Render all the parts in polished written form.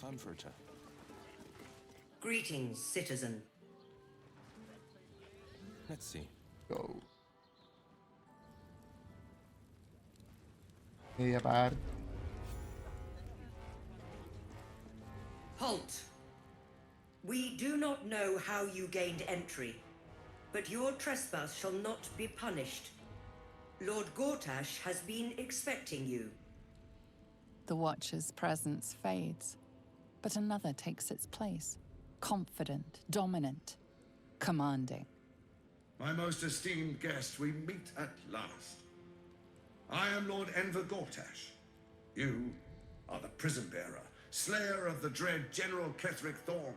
Time for a chat. Greetings, citizen. Let's see. Go. Media parte. Halt! We do not know how you gained entry, but your trespass shall not be punished. Lord Gortash has been expecting you. The Watcher's presence fades, but another takes its place. Confident, dominant, commanding. My most esteemed guest, we meet at last. I am Lord Enver Gortash. You are the prison bearer, slayer of the dread General Ketheric Thorn.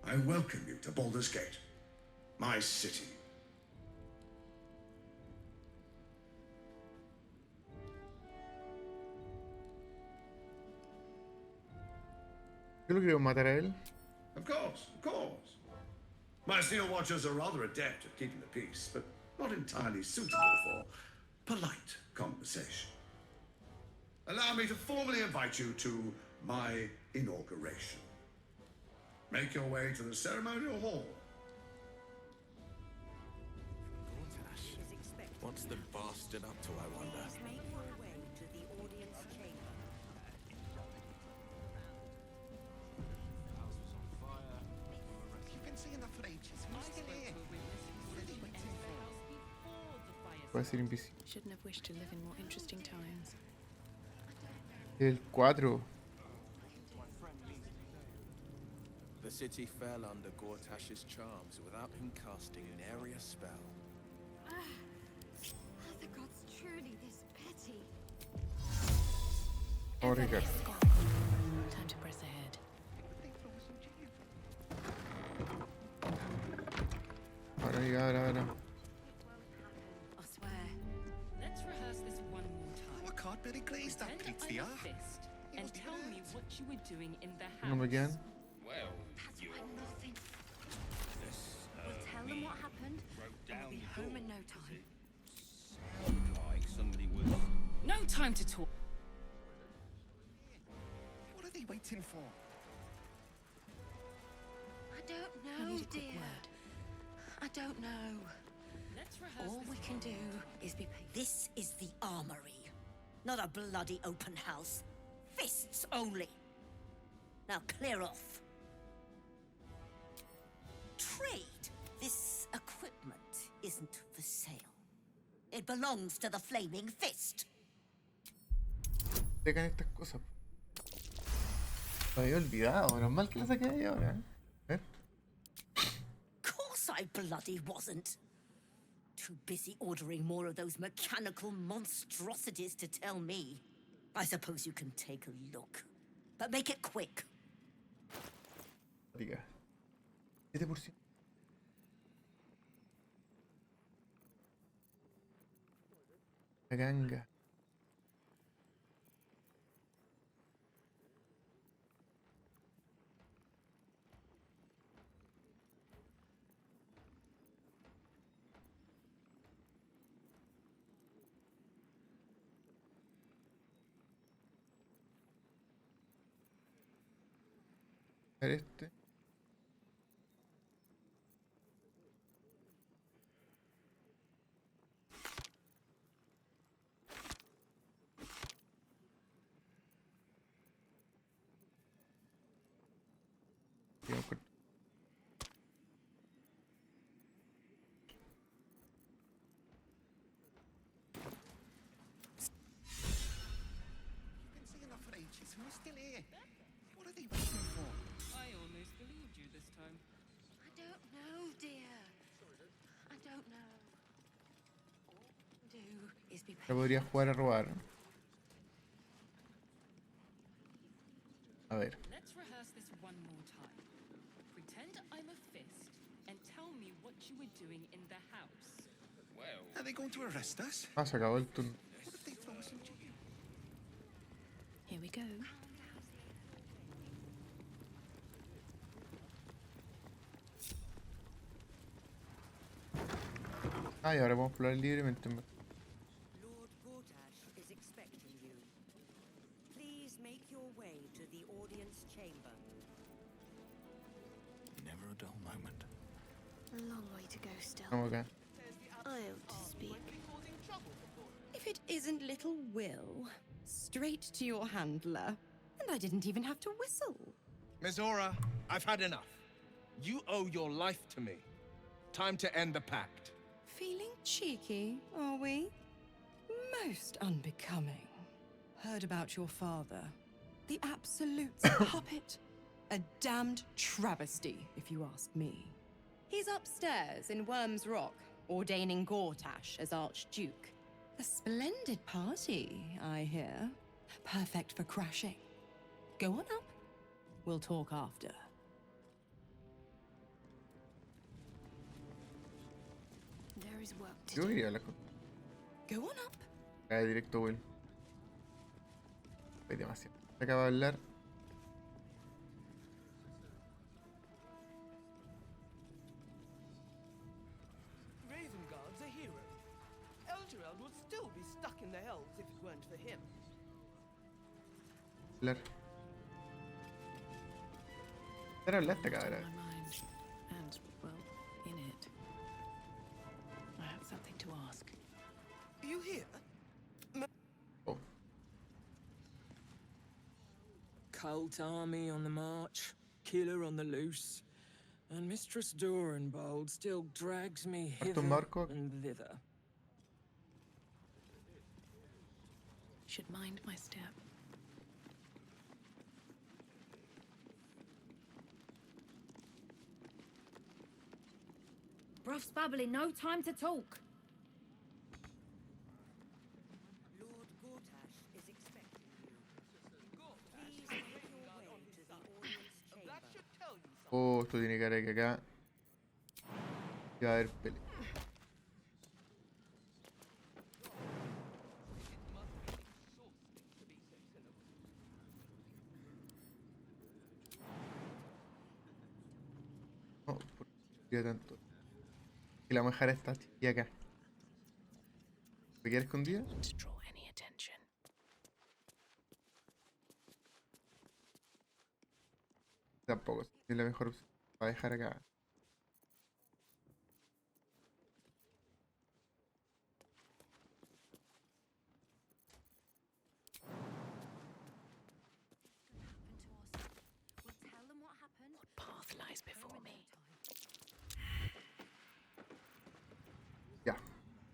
I welcome you to Baldur's Gate, my city. Yo lo quiero matar a él. Of course, of course. My Steel Watchers are rather adept at keeping the peace, but not entirely suitable for polite conversation. Allow me to formally invite you to my inauguration. Make your way to the ceremonial hall. Gortash. What's the bastard up to, I wonder? Make your way to the audience chamber. You've been seeing that for ages. Who's still here? What are they waiting for? Puede ser invisible. Shouldn't have wished to live in more interesting times. El 4. The city fell under Gortash's charms without him casting nary a spell. Are the gods truly this petty? Oh, Ricardo. Time to press ahead. Ahora, ahora. I swear. Let's rehearse this one more time. Oh, I can't really glaze that Pretend beats I'm the a art. fist and tell me what you were doing in the house. No me quedan. Well, That's you why nothing. this, We'll tell them what happened, wrote and down we'll be home in no time. Sounded like somebody was. No time to talk. What are they waiting for? I don't I know, need a quick dear. word. I don't know. Let's rehearse All this we can do is be patient. This is the armory, not a bloody open house. Fists only. Now clear off. Trade. This equipment isn't for sale. It belongs to the Flaming Fist. Dejan estas cosas. Lo había olvidado. Menos mal que la saqué ahí ahora. A ver. Course I bloody wasn't. Too busy ordering more of those mechanical monstrosities to tell me. I suppose you can take a look. But make it quick. Diga. 7%. La ganga. A ver este. Digamos con- You've been seeing that for ages. Who's still here? What are they waiting for? I almost believed you this time. I don't know, dear. I don't know. All we can do is be Ya patient. podría jugar a robar. A ver. Let's rehearse this one more time. Pretend I'm a fist and tell me what you were doing in the house. Well, Are they going to arrest us? Ah, se acabó el turno. What if they throw us in jail? Here we go. Ah, y ahora podemos explorar libremente. Lord Gortash is expecting you. Please make your way to the audience chamber. dull moment. A long way to go still. Vamos acá. I ought to speak. If it isn't little Will, straight to your handler. And I didn't even have to whistle. Miss Aura, I've had enough. You owe your life to me. Time to end the pact. Feeling cheeky, are we? Most unbecoming. Heard about your father. The absolute puppet. A damned travesty, if you ask me. He's upstairs in Worm's Rock, ordaining Gortash as Archduke. A splendid party, I hear. Perfect for crashing. Go on up. We'll talk after. There is work to Yo do. iría a la cosa. Go on up. Cae directo, Will. Hay demasiado. Se acaba de hablar. Ravengard's a hero. Elturel would still be stuck in the Hells if it weren't for him. Hablar. Pero hablaste, On cabra. my mind, and, well, in it. I have something to ask. You hear? Oh. Cult army on the march, killer on the loose, and Mistress Dorenbold still drags me hither Marco. and thither. Should mind my step. Bruff's babbling, no time to talk. Lord Gortash is expecting you. Please make your way to the audience chamber. Oh, esto tiene cara de que acá ya va a haber pelea. No, por qué tanto. Y la vamos a dejar esta chiquilla acá. ¿Se queda escondida? To draw any attention. Tampoco, es la mejor opción. Va a dejar acá. We'll tell them what happened. What path lies before me? Ya,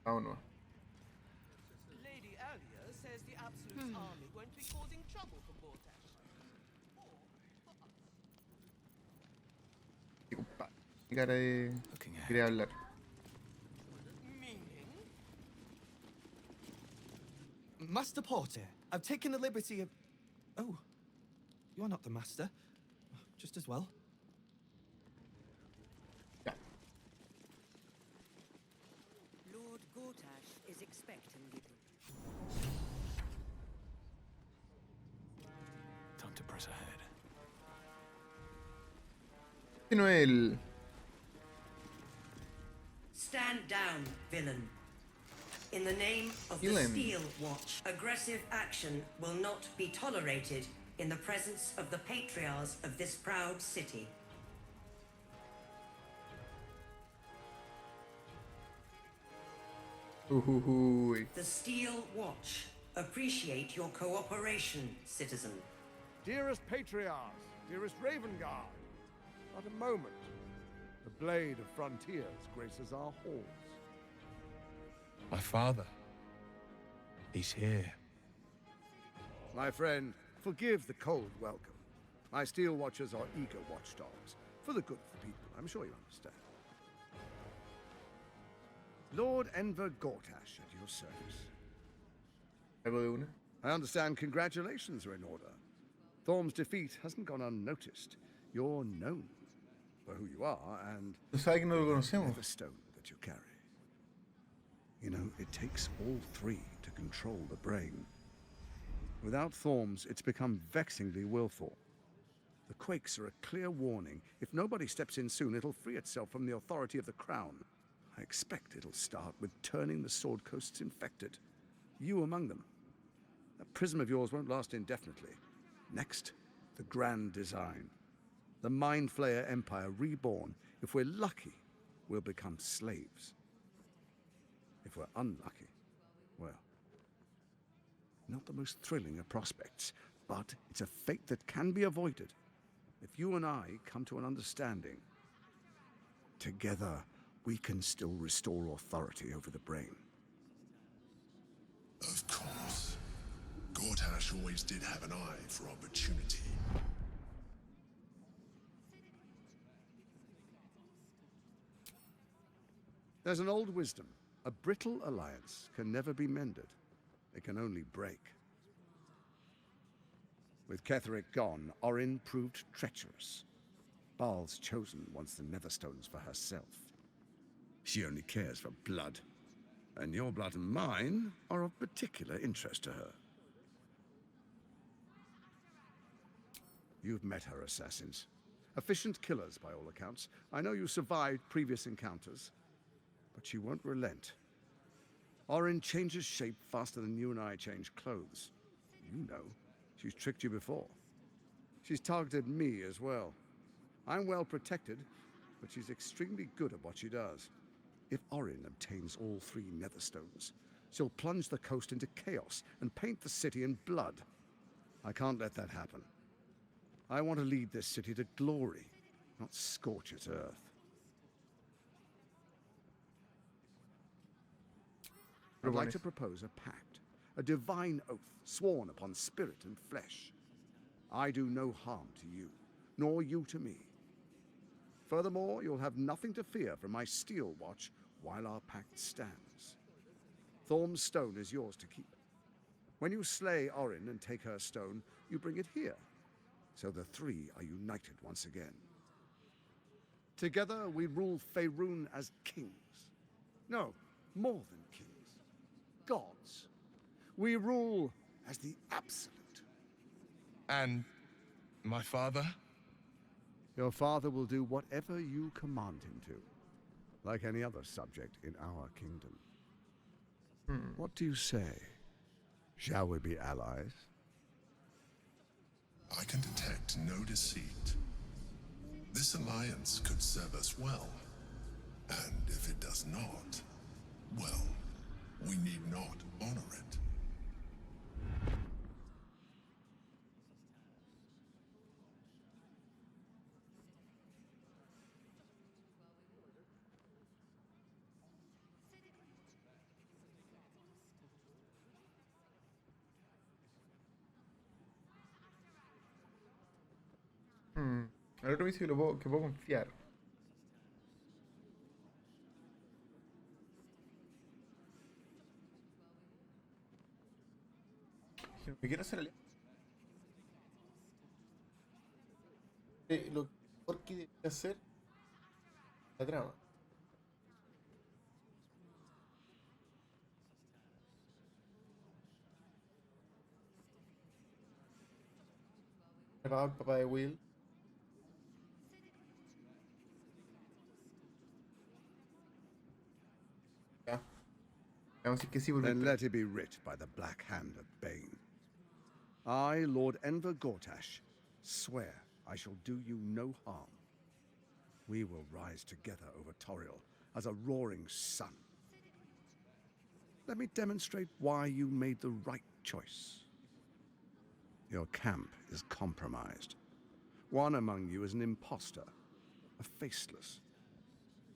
vámonos. Lady Alia says the Absolute's army won't be causing trouble for Gortash. Y compadre, mi cara de quería hablar. Meaning? Master Porter, I've taken the liberty of... Oh, you're not the master. Just as well. Lord Gortash is expecting you. Time to press ahead. Este no es el... Stand down, villain. In the name of the Villain. Steel Watch, aggressive action will not be tolerated in the presence of the patriarchs of this proud city. Uy. The Steel Watch appreciate your cooperation, citizen. Dearest Patriarchs, dearest Ravengard, not a moment. The blade of frontiers graces our halls. My father. He's here. My friend, forgive the cold welcome. My Steel Watchers are eager watchdogs, for the good of the people, I'm sure you understand. Lord Enver Gortash at your service. ¿Algo de una? I understand congratulations are in order. Thorm's defeat hasn't gone unnoticed. You're known for who you are and ¿Tú sabes que no lo conocemos? the stone that you carry. You know, it takes all three to control the brain. Without Thorm's, it's become vexingly willful. The quakes are a clear warning. If nobody steps in soon, it'll free itself from the authority of the crown. I expect it'll start with turning the Sword Coasts infected. You among them. That prism of yours won't last indefinitely. Next, the grand design. The Mind Flayer Empire reborn. If we're lucky, we'll become slaves. If we're unlucky, well, not the most thrilling of prospects, but it's a fate that can be avoided if you and I come to an understanding. Together, we can still restore authority over the brain. Of course. Gortash always did have an eye for opportunity. There's an old wisdom. A brittle alliance can never be mended. It can only break. With Ketheric gone, Orin proved treacherous. Baal's chosen wants the Netherstones for herself. She only cares for blood. And your blood and mine are of particular interest to her. You've met her assassins. Efficient killers, by all accounts. I know you survived previous encounters, but she won't relent. Orin changes shape faster than you and I change clothes. You know, she's tricked you before. She's targeted me as well. I'm well protected, but she's extremely good at what she does. If Orin obtains all 3 Netherstones, she'll plunge the coast into chaos and paint the city in blood. I can't let that happen. I want to lead this city to glory, not scorch its earth. I'd like to propose a pact, a divine oath sworn upon spirit and flesh. I do no harm to you, nor you to me. Furthermore, you'll have nothing to fear from my steel watch while our pact stands. Thorm's stone is yours to keep. When you slay Orin and take her stone, you bring it here, so the 3 are united once again. Together we rule Faerun as kings. No, more than kings. Gods. We rule as the absolute. And my father? Your father will do whatever you command him to, like any other subject in our kingdom. What do you say? Shall we be allies? I can detect no deceit. This alliance could serve us well. And if it does not, well, we need not honor it. El otro me dice que puedo confiar. Me quiero hacer alianza. Lo mejor que debería hacer la trama. El papá de Will. Ya. Vamos a decir que sí, Then let it be writ by the black hand of Bane. I, Lord Enver Gortash, swear I shall do you no harm. We will rise together over Toriel as a roaring sun. Let me demonstrate why you made the right choice. Your camp is compromised. One among you is an imposter, a faceless.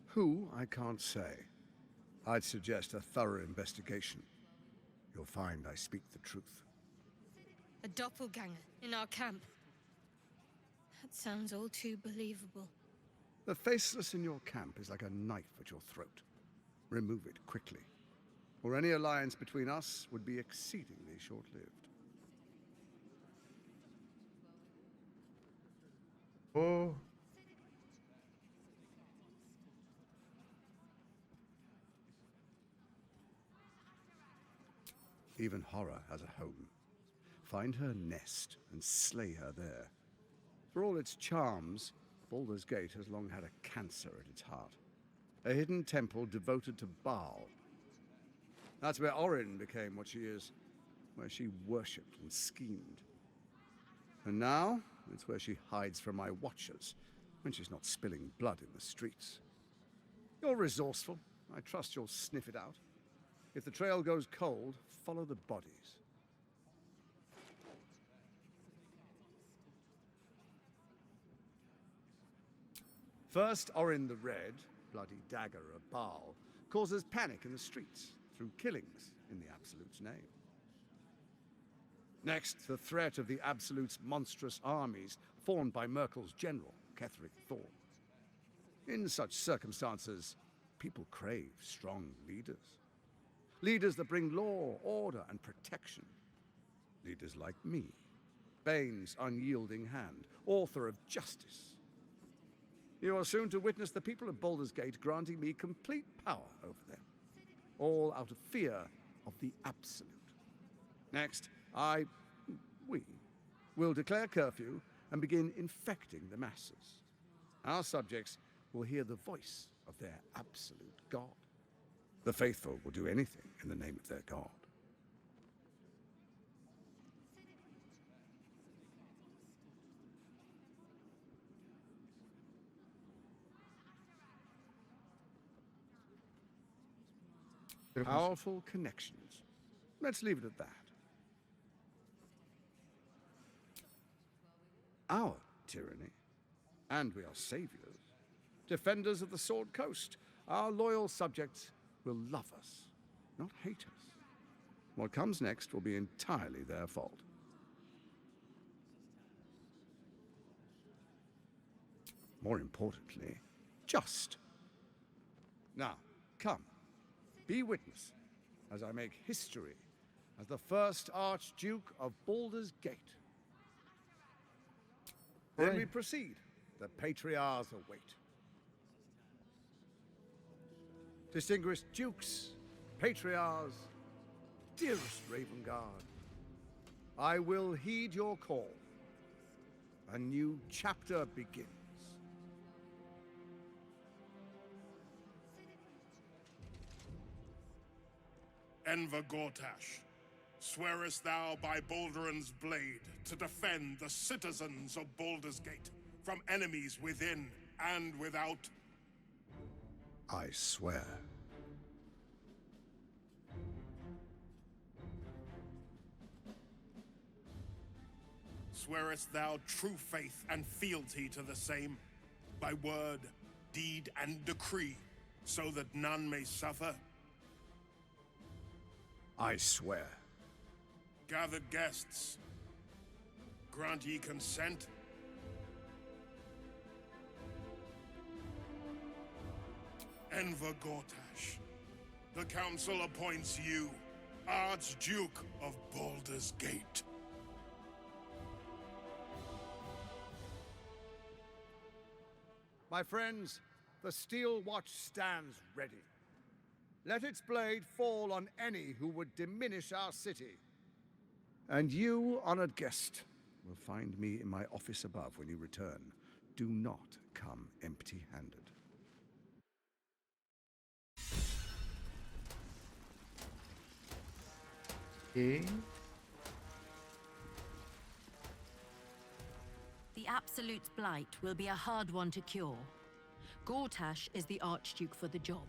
Who, I can't say. I'd suggest a thorough investigation. You'll find I speak the truth. A doppelganger in our camp. That sounds all too believable. The faceless in your camp is like a knife at your throat. Remove it quickly, or any alliance between us would be exceedingly short-lived. Oh. Even horror has a home. Find her nest and slay her there. For all its charms, Baldur's Gate has long had a cancer at its heart. A hidden temple devoted to Baal. That's where Orin became what she is, where she worshipped and schemed. And now, It's where she hides from my watchers when she's not spilling blood in the streets. You're resourceful. I trust you'll sniff it out. If the trail goes cold, follow the bodies. First Orin the Red, bloody dagger of Baal, causes panic in the streets through killings in the Absolute's name. Next, the threat of the Absolute's monstrous armies formed by Merkel's general, Ketheric Thorn. In such circumstances, people crave strong leaders. Leaders that bring law, order, and protection. Leaders like me, Bane's unyielding hand, author of justice. You are soon to witness the people of Baldur's Gate granting me complete power over them, all out of fear of the Absolute. Next, we will declare curfew and begin infecting the masses. Our subjects will hear the voice of their absolute God. The faithful will do anything in the name of their God. Powerful connections. Let's leave it at that. Our tyranny, and we are saviors, defenders of the Sword Coast. Our loyal subjects will love us, not hate us. What comes next will be entirely their fault. More importantly, just. Now, come, be witness as I make history as the first Archduke of Baldur's Gate. Then we proceed. The patriarchs await. Distinguished dukes, patriarchs, dearest Ravengard, I will heed your call. A new chapter begins. Enver Gortash, swearest thou by Balduran's blade to defend the citizens of Baldur's Gate from enemies within and without? I swear. Swearest thou true faith and fealty to the same, by word, deed, and decree, so that none may suffer? I swear. Gathered guests, grant ye consent? Enver Gortash, the council appoints you Archduke of Baldur's Gate. My friends, the steel watch stands ready. Let its blade fall on any who would diminish our city. And you, honored guest, will find me in my office above when you return. Do not come empty-handed. Okay. The Absolute's blight will be a hard one to cure. Gortash is the Archduke for the job.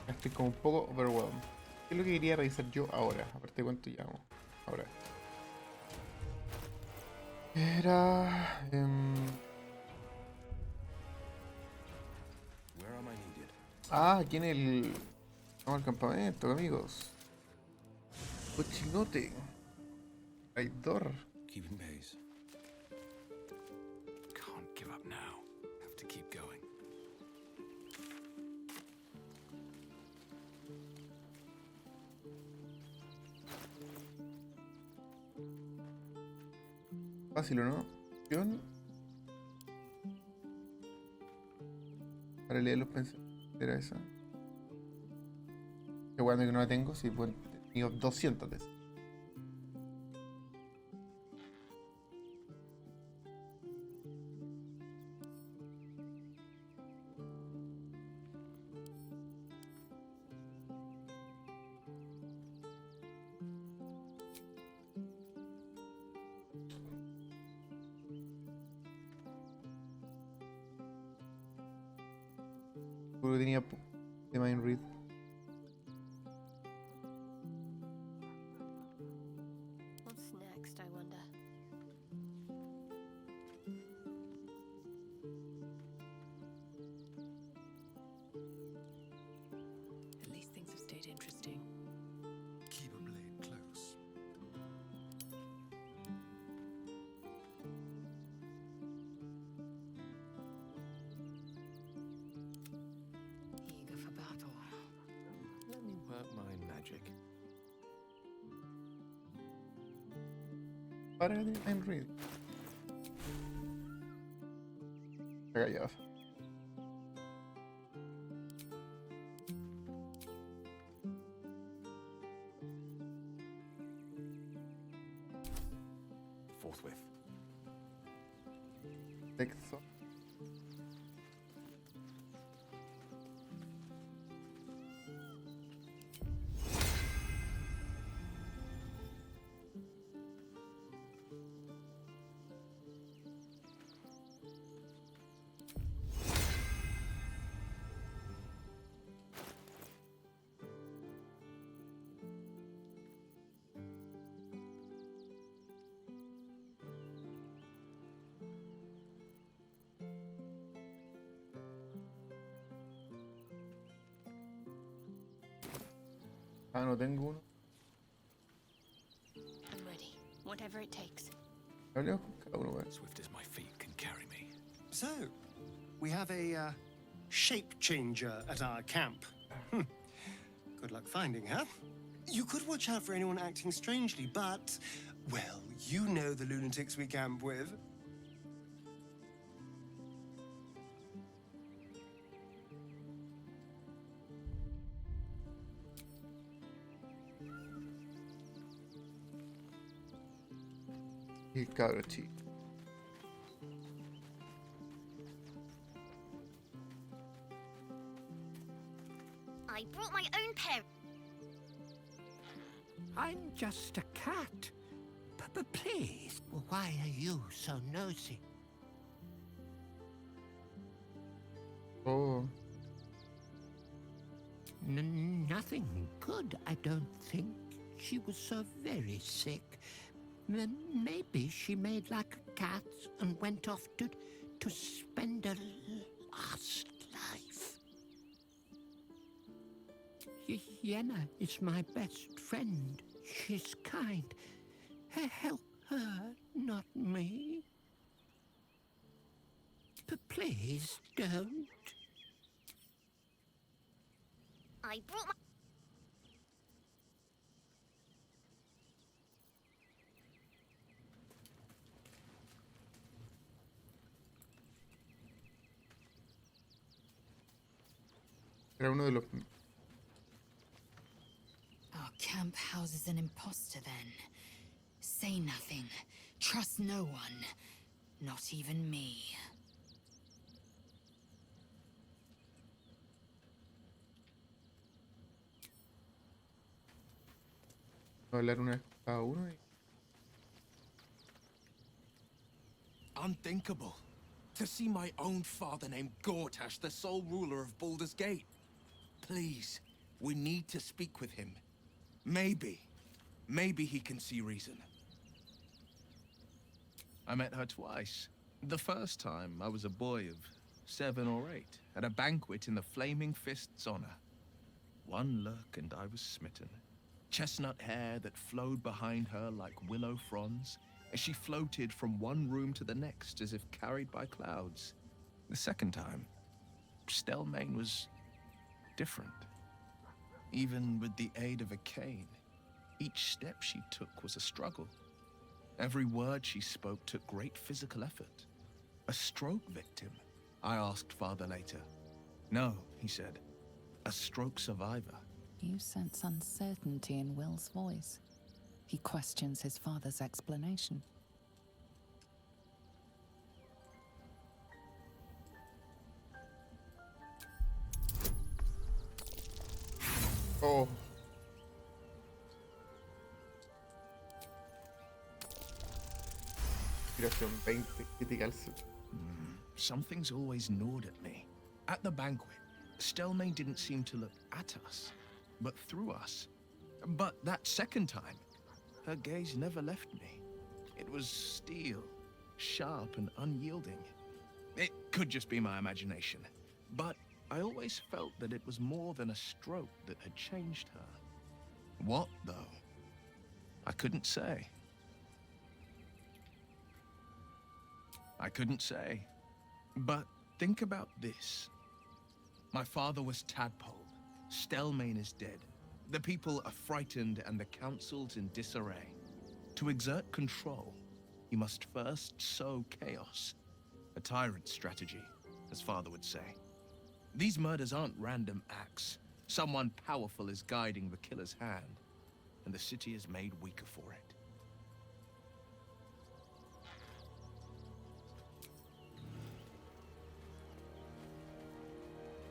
Estoy como un poco overwhelmed. ¿Qué es lo que quería revisar yo ahora? Aparte de cuánto llamo. Ahora. Era... aquí en el... Vamos al campamento, amigos. Cochinote. Traidor. Keeping pace. Can't give up now. Have to keep going. Fácil, ¿o no? Acción. Para leer los pensamientos. ¿Era esa? Qué bueno que no la tengo. Sí, pues tengo 200 de esas. porque tenía de Mind Read. What's next, I wonder? At least things have stayed interesting. Keep a blade close. Eager for battle. Let me work my magic. Para de Mind Read. Está callado. Forthwith. Sexo. Ah, no tengo uno. I'm ready. Whatever it takes. Hablemos con cada uno, weón. Swift as my feet can carry me. So, we have a shape changer at our camp. Good luck finding her. You could watch out for anyone acting strangely, but, well, you know the lunatics we camp with. El cabro chico. I brought my own pair. I'm just a cat. But please, why are you so nosy? Oh. Nothing good, I don't think. She was so very sick. Maybe she made like a cat and went off to spend her last life. Yenna is my best friend. She's kind. Help her, not me. Please don't. I brought my... Era uno de los. Our camp houses an imposter then. Say nothing. Trust no one. Not even me. Hablar una vez cada uno. Unthinkable. To see my own father named Gortash, the sole ruler of Baldur's Gate. Please, we need to speak with him. Maybe he can see reason. I met her twice. The first time, I was a boy of 7 or 8, at a banquet in the Flaming Fist's honor. One look and I was smitten. Chestnut hair that flowed behind her like willow fronds, as she floated from one room to the next as if carried by clouds. The second time, Stelmane was different. Even with the aid of a cane, each step she took was a struggle. Every word she spoke took great physical effort. A stroke victim? I asked father later. No, he said. A stroke survivor. You sense uncertainty in Will's voice. He questions his father's explanation. Oh. Inspiración 20, critical. Something's always gnawed at me. At the banquet, Stelmane didn't seem to look at us, but through us. But that second time, her gaze never left me. It was steel, sharp and unyielding. It could just be my imagination, but I always felt that it was more than a stroke that had changed her. What, though? I couldn't say. But think about this. My father was tadpoled. Stelmane is dead. The people are frightened and the council's in disarray. To exert control, you must first sow chaos. A tyrant's strategy, as father would say. These murders aren't random acts. Someone powerful is guiding the killer's hand, and the city is made weaker for it.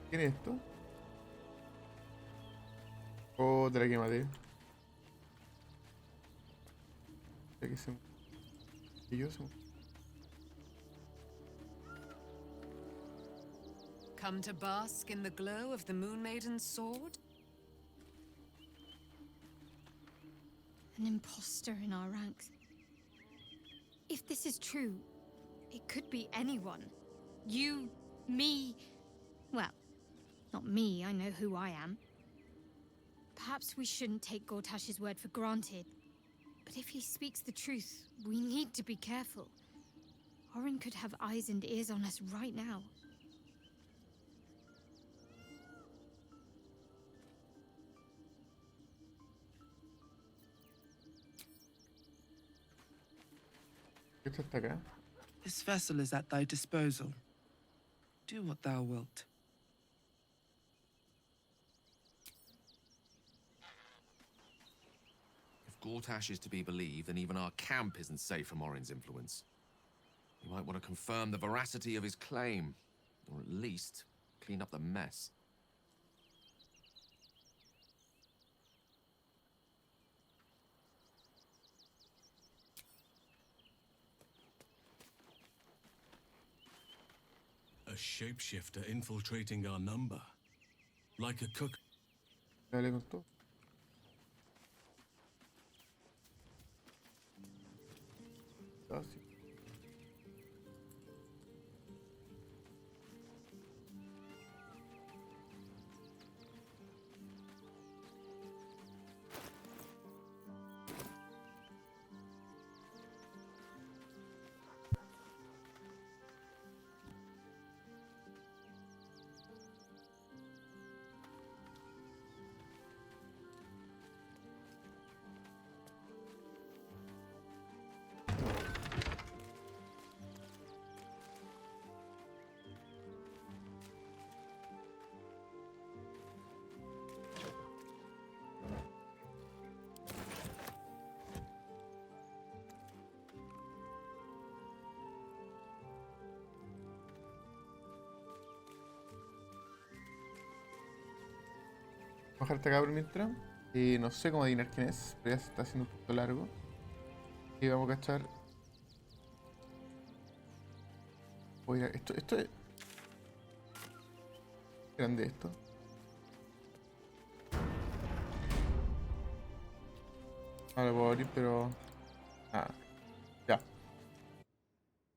¿Quién es esto? Otra que maté. Que se... Y yo se... Come to bask in the glow of the Moon Maiden's sword? An imposter in our ranks. If this is true, it could be anyone. You, me... Well, not me, I know who I am. Perhaps we shouldn't take Gortash's word for granted. But if he speaks the truth, we need to be careful. Orin could have eyes and ears on us right now. ¿Esto está acá? This vessel is at thy disposal. Do what thou wilt. If Gortash is to be believed, then even our camp isn't safe from Orin's influence. You might want to confirm the veracity of his claim, or at least clean up the mess. A shapeshifter infiltrating our number. Like a cook. Dale con todo. Ah, sí. Vamos a dejar acá por mientras. No sé cómo adivinar quién es, pero ya se está haciendo un poquito largo. Y vamos a cachar. Voy a... Esto es... grande esto. Ahora lo puedo abrir, pero... Ah.